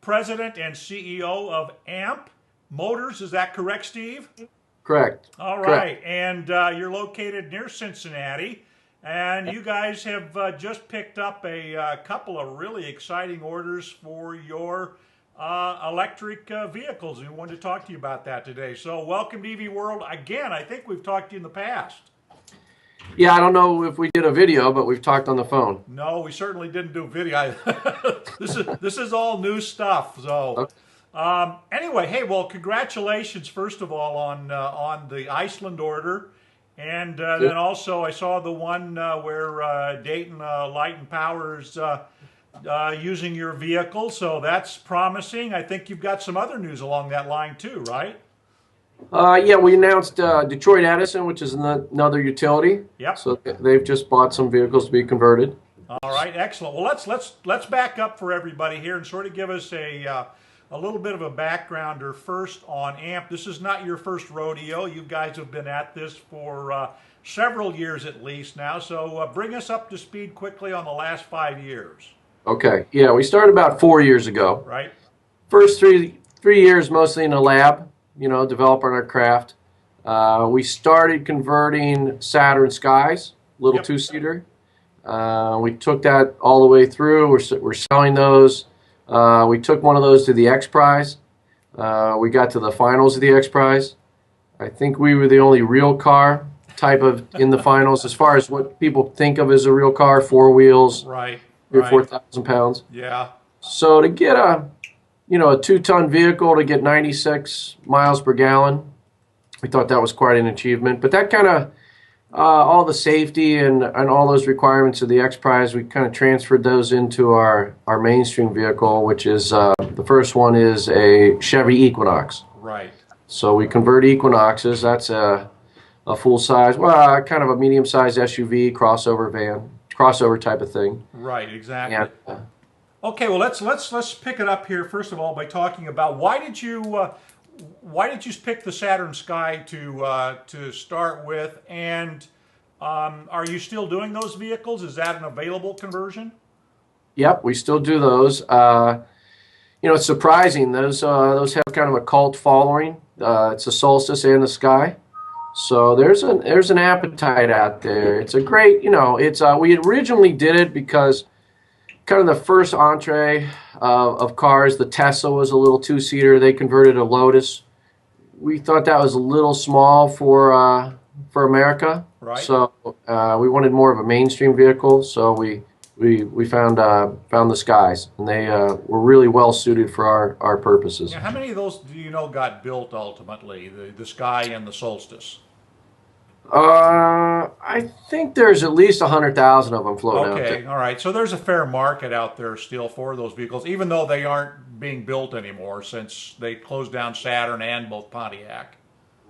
President and CEO of AMP Motors. Is that correct, Steve? Correct. All right. Correct. And you're located near Cincinnati. And you guys have just picked up a couple of really exciting orders for your electric vehicles. We wanted to talk to you about that today. So welcome to EV World. Again, I think we've talked to you in the past. Yeah, I don't know if we did a video, but we've talked on the phone. No, we certainly didn't do video. This is all new stuff. So anyway, hey, well, congratulations first of all on the Iceland order, and then also I saw the one where Dayton Light and Power's using your vehicle. So that's promising. I think you've got some other news along that line too, right? Yeah, we announced Detroit Edison, which is another utility. Yep. So they've just bought some vehicles to be converted. All right, excellent. Well, let's back up for everybody here and sort of give us a little bit of a backgrounder first on AMP. This is not your first rodeo. You guys have been at this for several years at least now. So bring us up to speed quickly on the last 5 years. Okay. Yeah, we started about 4 years ago. Right. First three years mostly in the lab, you know, developing our craft. We started converting Saturn Skies, little two-seater. We took that all the way through. We're selling those. We took one of those to the X Prize. We got to the finals of the X Prize. I think we were the only real car type of in the finals as far as what people think of as a real car, 4 wheels, right, 3,000 or 4,000 pounds. Yeah. So to get a 2-ton vehicle to get 96 miles per gallon, we thought that was quite an achievement. But that kind of, all the safety and all those requirements of the X Prize, we kind of transferred those into our mainstream vehicle, which is, the first one is a Chevy Equinox. Right. So we convert Equinoxes. That's a full-size, well, kind of a medium-sized SUV, crossover van, crossover type of thing. Right, exactly. And, okay, well let's pick it up here first of all by talking about why did you pick the Saturn Sky to start with, and are you still doing those vehicles? Is that an available conversion? Yep, we still do those. It's surprising. Those have kind of a cult following. It's the Solstice and the Sky. So there's an appetite out there. It's a great, we originally did it because kind of the first entree of cars, the Tesla was a little two-seater. They converted a Lotus. We thought that was a little small for America. Right. So we wanted more of a mainstream vehicle. So we found the Skies, and they were really well suited for our purposes. Now, how many of those do you know got built ultimately? The Sky and the Solstice. I think there's at least 100,000 of them floating out there. Okay, all right. So there's a fair market out there still for those vehicles, even though they aren't being built anymore since they closed down Saturn and both Pontiac.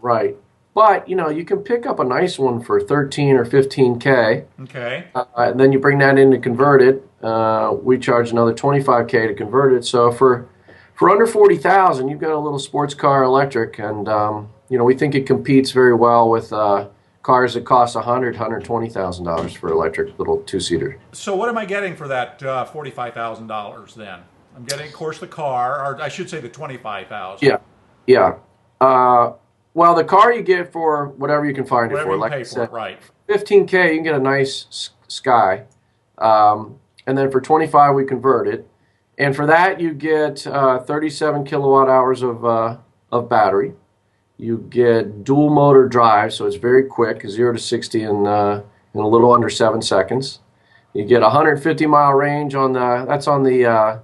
Right. But, you can pick up a nice one for 13 or 15K. Okay. And then you bring that in to convert it. We charge another 25K to convert it. So for under 40,000, you've got a little sports car electric, and we think it competes very well with cars that cost $120,000 for electric little two-seater. So what am I getting for that $45,000 then? I'm getting, of course, the car, or I should say the $25,000. Yeah. Well, the car you get for whatever you can find it for. Like I said, right. 15K, you can get a nice Sky, and then for 25 we convert it, and for that you get 37 kilowatt hours of battery. You get dual motor drive, so it's very quick, 0 to 60 in a little under 7 seconds. You get 150 mile range on the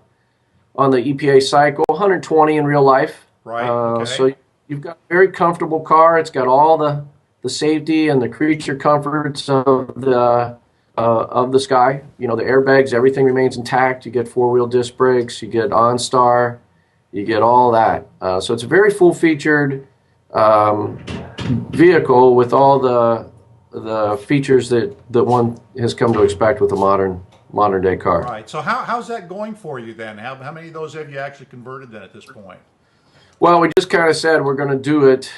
EPA cycle, 120 in real life. Right. Okay. So you've got a very comfortable car. It's got all the safety and the creature comforts of the Sky. The airbags, everything remains intact. You get 4-wheel disc brakes. You get OnStar. You get all that. So it's a very full-featured vehicle with all the features that one has come to expect with a modern day car. Right. So how's that going for you then? How many of those have you actually converted then at this point? Well, we just kind of said we're going to do it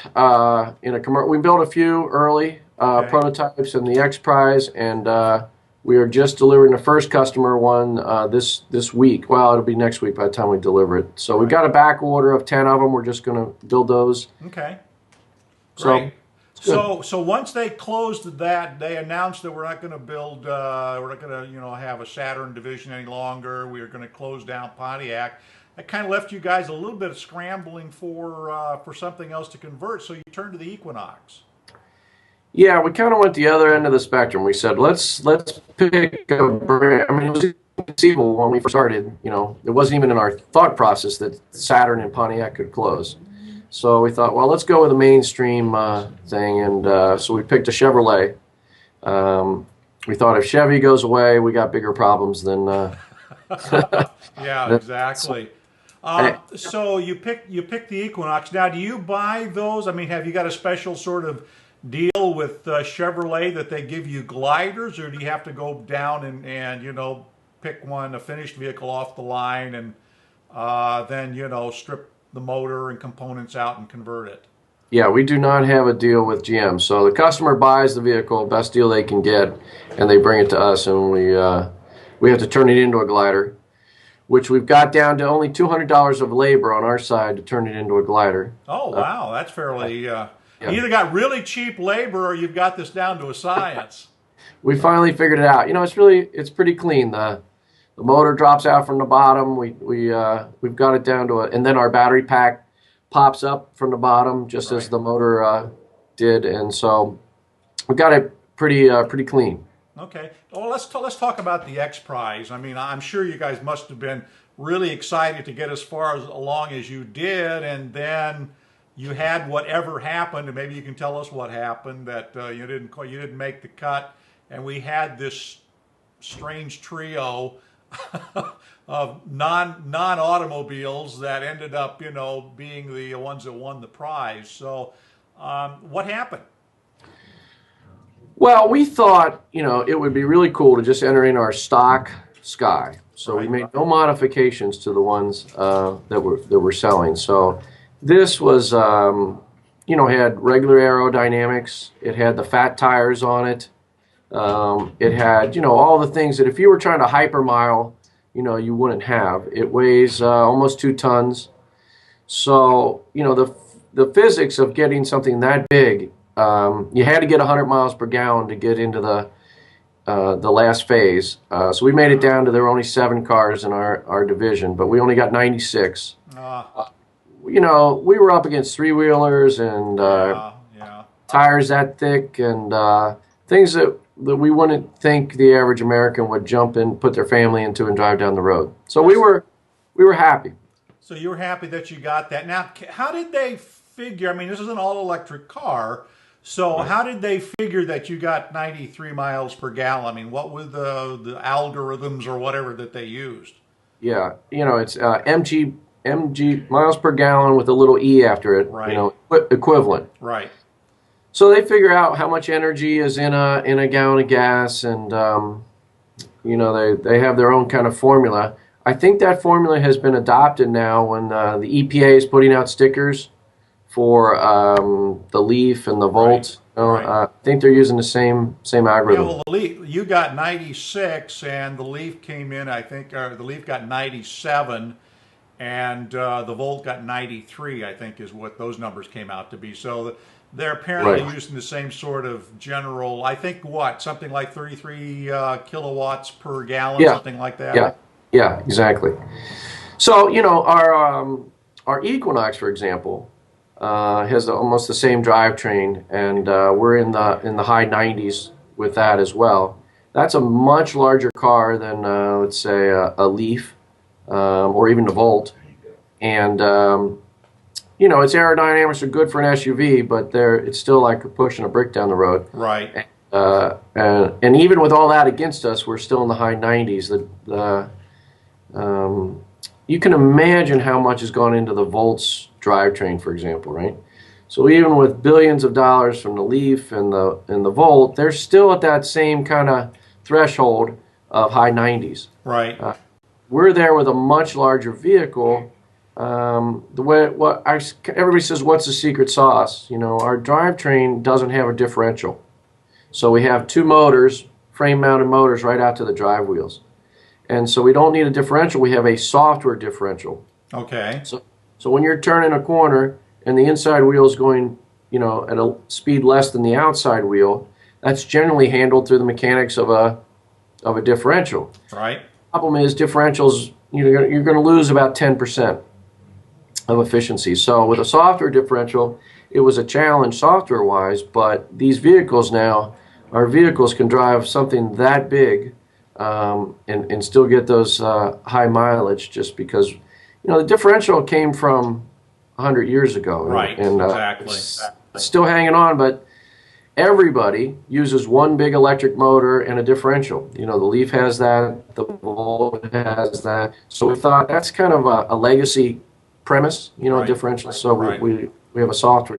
in a commercial. We built a few early prototypes in the X Prize, and We are just delivering the first customer one this week. Well, it'll be next week by the time we deliver it. So we've got a back order of 10 of them. We're just going to build those. Okay. Great. So once they closed that, they announced that we're not going to build, we're not going to have a Saturn division any longer. We are going to close down Pontiac. That kind of left you guys a little bit of scrambling for something else to convert. So you turned to the Equinox. Yeah, we kind of went the other end of the spectrum. We said, let's pick a brand. I mean, it was inconceivable when we first started. It wasn't even in our thought process that Saturn and Pontiac could close. So we thought, well, let's go with a mainstream thing, and so we picked a Chevrolet. We thought if Chevy goes away, we got bigger problems than. Yeah, exactly. So you picked the Equinox. Now, do you buy those? I mean, have you got a special sort of deal with Chevrolet that they give you gliders, or do you have to go down and pick a finished vehicle off the line and then strip the motor and components out and convert it? Yeah, we do not have a deal with GM. So the customer buys the vehicle, best deal they can get, and they bring it to us, and we have to turn it into a glider, which we've got down to only $200 of labor on our side to turn it into a glider. Oh, wow, that's fairly. You either got really cheap labor or you've got this down to a science. We finally figured it out. It's pretty clean. The motor drops out from the bottom. We've got it down to and then our battery pack pops up from the bottom just as the motor did, and so we've got it pretty clean. Okay. Well, let's talk about the X Prize. I mean, I'm sure you guys must have been really excited to get as far along as you did, and then you had whatever happened, and maybe you can tell us what happened, that you didn't make the cut, and we had this strange trio of non-automobiles that ended up being the ones that won the prize. So what happened? Well, we thought it would be really cool to just enter in our stock Sky. So we made no modifications to the ones that we're selling. So this was, had regular aerodynamics. It had the fat tires on it. It had, all the things that if you were trying to hypermile, you wouldn't have. It weighs almost 2 tons. So, the physics of getting something that big, you had to get 100 miles per gallon to get into the last phase. So we made it down to there were only 7 cars in our division, but we only got 96. We were up against 3-wheelers and tires that thick and things that we wouldn't think the average American would jump in, put their family into, and drive down the road. So we were happy. So you were happy that you got that. Now, how did they figure? I mean, this is an all-electric car. So how did they figure that you got 93 miles per gallon? I mean, what were the algorithms or whatever that they used? Yeah, it's mg miles per gallon with a little e after it. Right. Equivalent. Right. So they figure out how much energy is in a gallon of gas, and they have their own kind of formula. I think that formula has been adopted now when the EPA is putting out stickers for the Leaf and the Volt. I think they're using the same algorithm. Yeah, well, the Leaf, you got 96, and the Leaf came in, I think, the Leaf got 97, and the Volt got 93, I think is what those numbers came out to be. So they're apparently using the same sort of general, I think, something like 33 kilowatts per gallon, something like that? Yeah, exactly. So, our Equinox, for example, has almost the same drivetrain, and we're in the high 90s with that as well. That's a much larger car than, let's say, a Leaf or even the Volt. And, its aerodynamics are good for an SUV, but it's still like pushing a brick down the road. Right. And even with all that against us, we're still in the high 90s. You can imagine how much has gone into the Volt's drivetrain, for example, right? So even with billions of dollars from the Leaf and the Volt, they're still at that same kind of threshold of high 90s. Right. We're there with a much larger vehicle. Everybody says, what's the secret sauce? Our drivetrain doesn't have a differential. So we have 2 motors frame-mounted motors right out to the drive wheels. And so we don't need a differential. We have a software differential. Okay. So when you're turning a corner and the inside wheel is going, you know, at a speed less than the outside wheel, that's generally handled through the mechanics of a differential. Right. Problem is differentials, you're going to lose about 10% of efficiency. So with a software differential, it was a challenge software-wise, but these vehicles now, our vehicles can drive something that big and still get those high mileage just because, you know, the differential came from 100 years ago. Right, and, exactly. It's still hanging on, but everybody uses one big electric motor and a differential. You know, the Leaf has that, the Volt has that. So we thought that's kind of a legacy premise, you know, Right. differential. So Right. we have a software